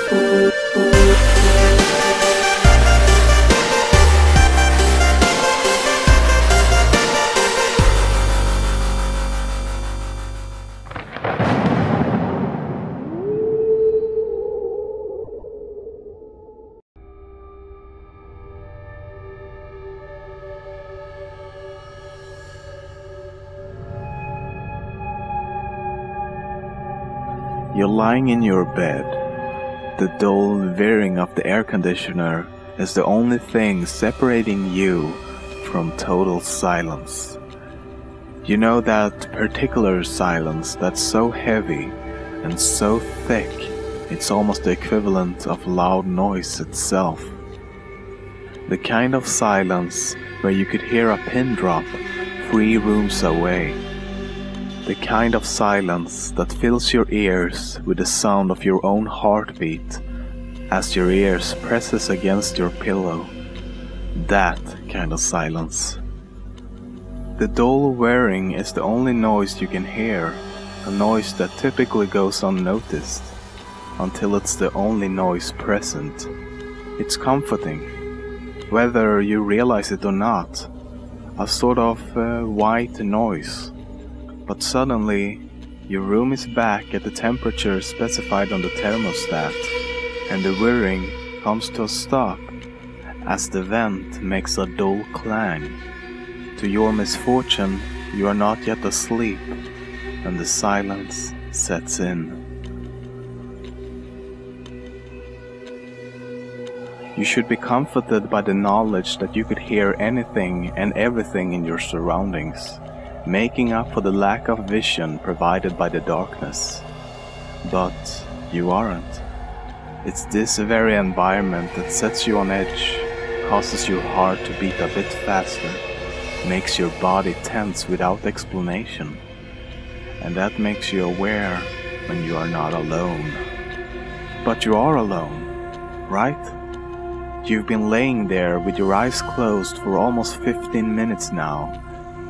You're lying in your bed. The dull whirring of the air conditioner is the only thing separating you from total silence. You know that particular silence that's so heavy and so thick, it's almost the equivalent of loud noise itself. The kind of silence where you could hear a pin drop 3 rooms away. The kind of silence that fills your ears with the sound of your own heartbeat as your ears presses against your pillow. That kind of silence. The dull whirring is the only noise you can hear, a noise that typically goes unnoticed, until it's the only noise present. It's comforting, whether you realize it or not, a sort of white noise. But suddenly, your room is back at the temperature specified on the thermostat, and the whirring comes to a stop as the vent makes a dull clang. To your misfortune, you are not yet asleep, and the silence sets in. You should be comforted by the knowledge that you could hear anything and everything in your surroundings, making up for the lack of vision provided by the darkness. But you aren't. It's this very environment that sets you on edge, causes your heart to beat a bit faster, makes your body tense without explanation. And that makes you aware when you are not alone. But you are alone, right? You've been laying there with your eyes closed for almost 15 minutes now,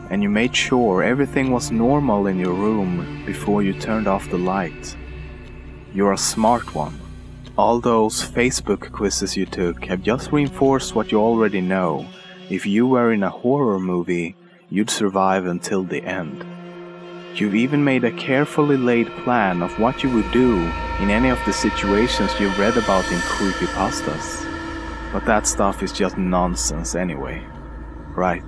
and you made sure everything was normal in your room before you turned off the light. You're a smart one. All those Facebook quizzes you took have just reinforced what you already know. If you were in a horror movie, you'd survive until the end. You've even made a carefully laid plan of what you would do in any of the situations you've read about in Creepypastas. But that stuff is just nonsense anyway, right?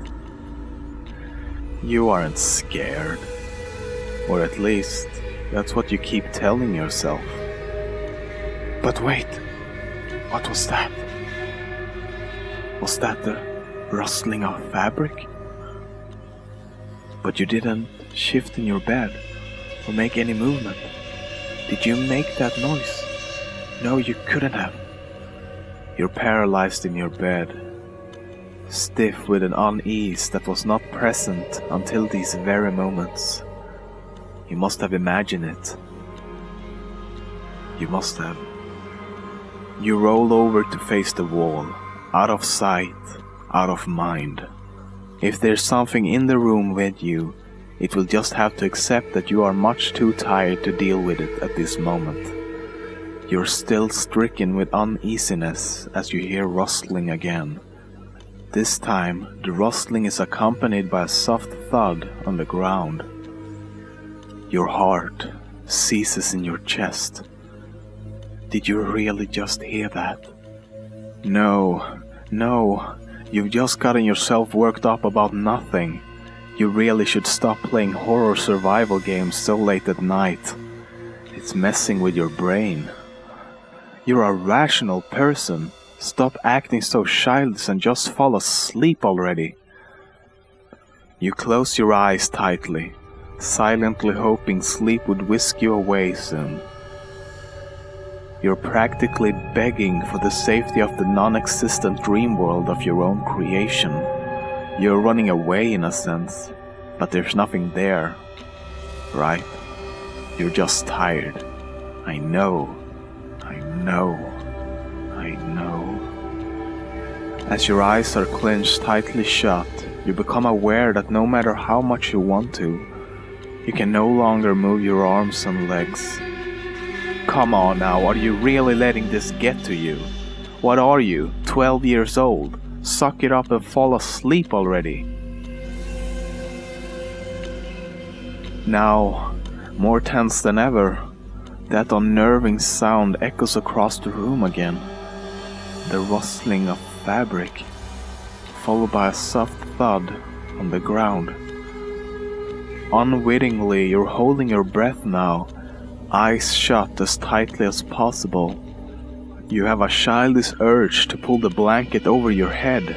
You aren't scared. Or at least, that's what you keep telling yourself. But wait, what was that? Was that the rustling of fabric? But you didn't shift in your bed or make any movement. Did you make that noise? No, you couldn't have. You're paralyzed in your bed, stiff with an unease that was not present until these very moments. You must have imagined it. You must have. You roll over to face the wall, out of sight, out of mind. If there's something in the room with you, it will just have to accept that you are much too tired to deal with it at this moment. You're still stricken with uneasiness as you hear rustling again. This time, the rustling is accompanied by a soft thud on the ground. Your heart seizes in your chest. Did you really just hear that? No, you've just gotten yourself worked up about nothing. You really should stop playing horror survival games so late at night. It's messing with your brain. You're a rational person. Stop acting so childish and just fall asleep already. You close your eyes tightly, silently hoping sleep would whisk you away soon. You're practically begging for the safety of the non-existent dream world of your own creation. You're running away in a sense, but there's nothing there, right? You're just tired. I know. As your eyes are clenched tightly shut, you become aware that no matter how much you want to, you can no longer move your arms and legs. come on now, are you really letting this get to you? What are you, 12 years old? Suck it up and fall asleep already. Now, more tense than ever, that unnerving sound echoes across the room again. The rustling of fabric, followed by a soft thud on the ground. Unwittingly, you're holding your breath now, eyes shut as tightly as possible. You have a childish urge to pull the blanket over your head.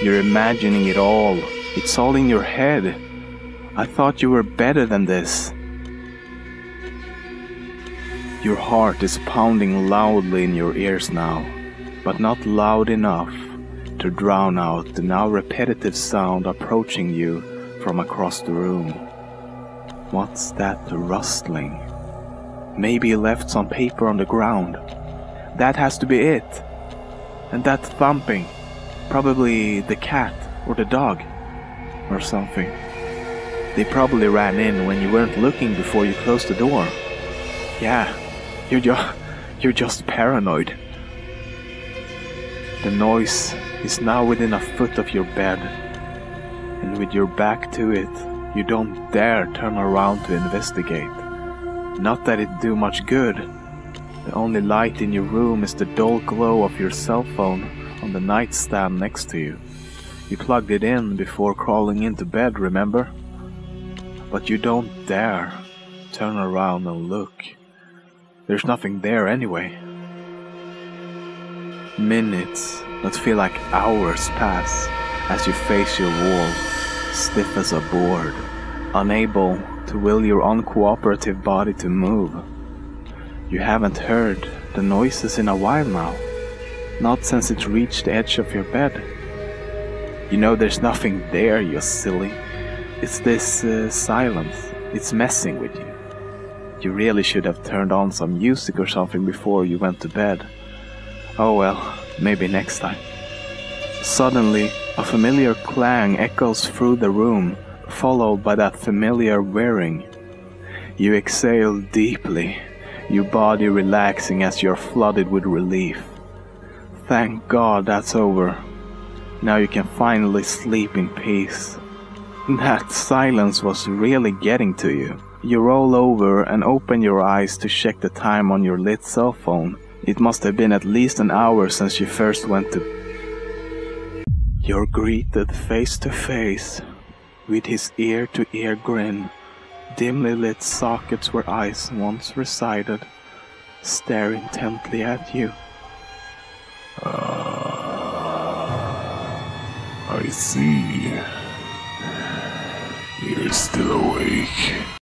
You're imagining it all. It's all in your head. I thought you were better than this. Your heart is pounding loudly in your ears now, but not loud enough to drown out the now repetitive sound approaching you from across the room. What's that rustling? Maybe you left some paper on the ground. That has to be it. And that thumping, probably the cat or the dog or something. They probably ran in when you weren't looking before you closed the door. Yeah, you're just paranoid. The noise is now within a foot of your bed, and with your back to it, you don't dare turn around to investigate. Not that it'd do much good. The only light in your room is the dull glow of your cell phone on the nightstand next to you. You plugged it in before crawling into bed, remember? But you don't dare turn around and look. There's nothing there anyway. Minutes that feel like hours pass as you face your wall, stiff as a board, unable to will your uncooperative body to move. You haven't heard the noises in a while now, not since it reached the edge of your bed. You know there's nothing there, you silly. It's this silence. It's messing with you. You really should have turned on some music or something before you went to bed. Oh well, maybe next time. Suddenly, a familiar clang echoes through the room, followed by that familiar whirring. You exhale deeply, your body relaxing as you're flooded with relief. Thank God that's over. Now you can finally sleep in peace. That silence was really getting to you. You roll over and open your eyes to check the time on your lit cell phone. It must have been at least an hour since you first went to... You're greeted face to face with his ear-to-ear grin, dimly lit sockets where eyes once resided, stare intently at you. I see. You're still awake.